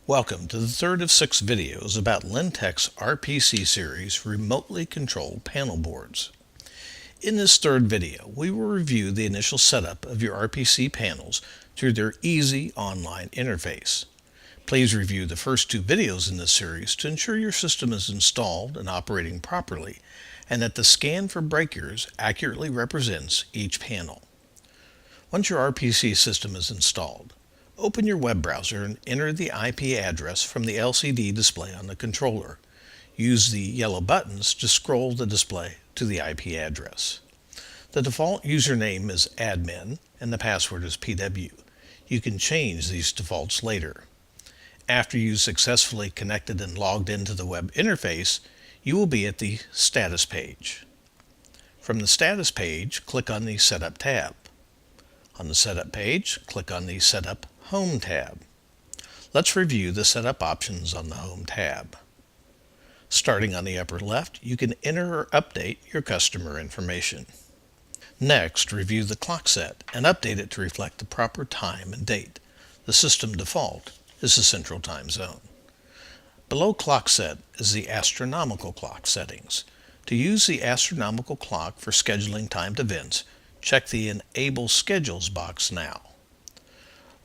Welcome to the third of 6 videos about Lintech's RPC series remotely controlled panel boards. In this third video, we will review the initial setup of your RPC panels through their easy online interface. Please review the first 2 videos in this series to ensure your system is installed and operating properly and that the scan for breakers accurately represents each panel. Once your RPC system is installed, open your web browser and enter the IP address from the LCD display on the controller. Use the yellow buttons to scroll the display to the IP address. The default username is admin and the password is PW. You can change these defaults later. After you've successfully connected and logged into the web interface, you will be at the status page. From the status page, click on the Setup tab. On the Setup page, click on the Setup Home tab. Let's review the setup options on the Home tab. Starting on the upper left, you can enter or update your customer information. Next, review the clock set and update it to reflect the proper time and date. The system default is the Central Time Zone. Below clock set is the astronomical clock settings. To use the astronomical clock for scheduling timed events, check the Enable Schedules box now.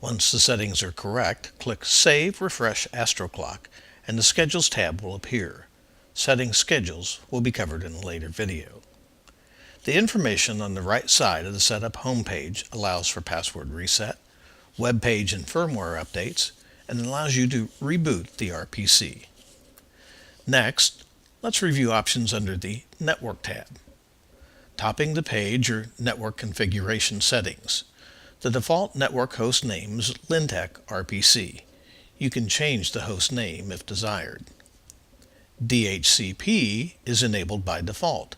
Once the settings are correct, click Save Refresh AstroClock and the Schedules tab will appear. Setting schedules will be covered in a later video. The information on the right side of the Setup homepage allows for password reset, web page and firmware updates, and allows you to reboot the RPC. Next, let's review options under the Network tab. Topping the page are network configuration settings. The default network host name is Lintech RPC. You can change the host name if desired. DHCP is enabled by default.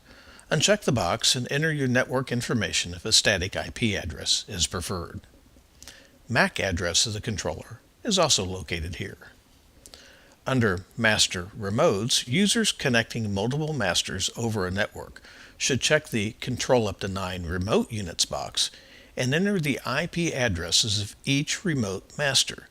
Uncheck the box and enter your network information if a static IP address is preferred. MAC address of the controller is also located here. Under Master Remotes, users connecting multiple masters over a network should check the Control up to 9 remote units box and enter the IP addresses of each remote master.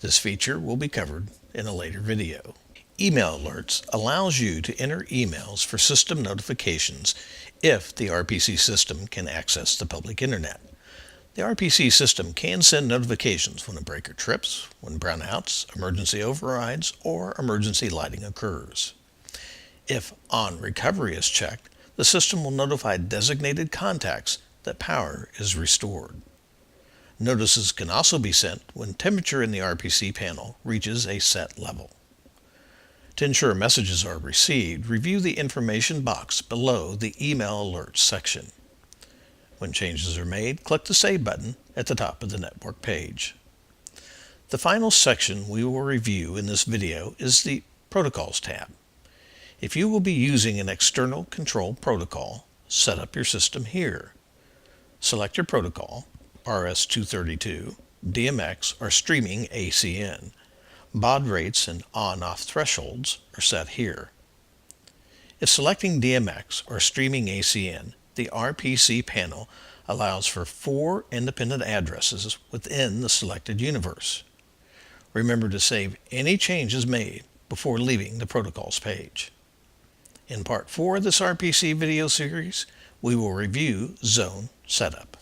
This feature will be covered in a later video. Email Alerts allows you to enter emails for system notifications if the RPC system can access the public internet. The RPC system can send notifications when a breaker trips, when brownouts, emergency overrides, or emergency lighting occurs. If On Recovery is checked, the system will notify designated contacts that power is restored. Notices can also be sent when temperature in the RPC panel reaches a set level. To ensure messages are received, review the information box below the Email Alerts section. When changes are made, click the Save button at the top of the network page. The final section we will review in this video is the Protocols tab. If you will be using an external control protocol, set up your system here. Select your protocol, RS-232, DMX, or streaming ACN. Baud rates and on-off thresholds are set here. If selecting DMX or streaming ACN, the RPC panel allows for 4 independent addresses within the selected universe. Remember to save any changes made before leaving the Protocols page. In Part 4 of this RPC video series, we will review Zone Setup.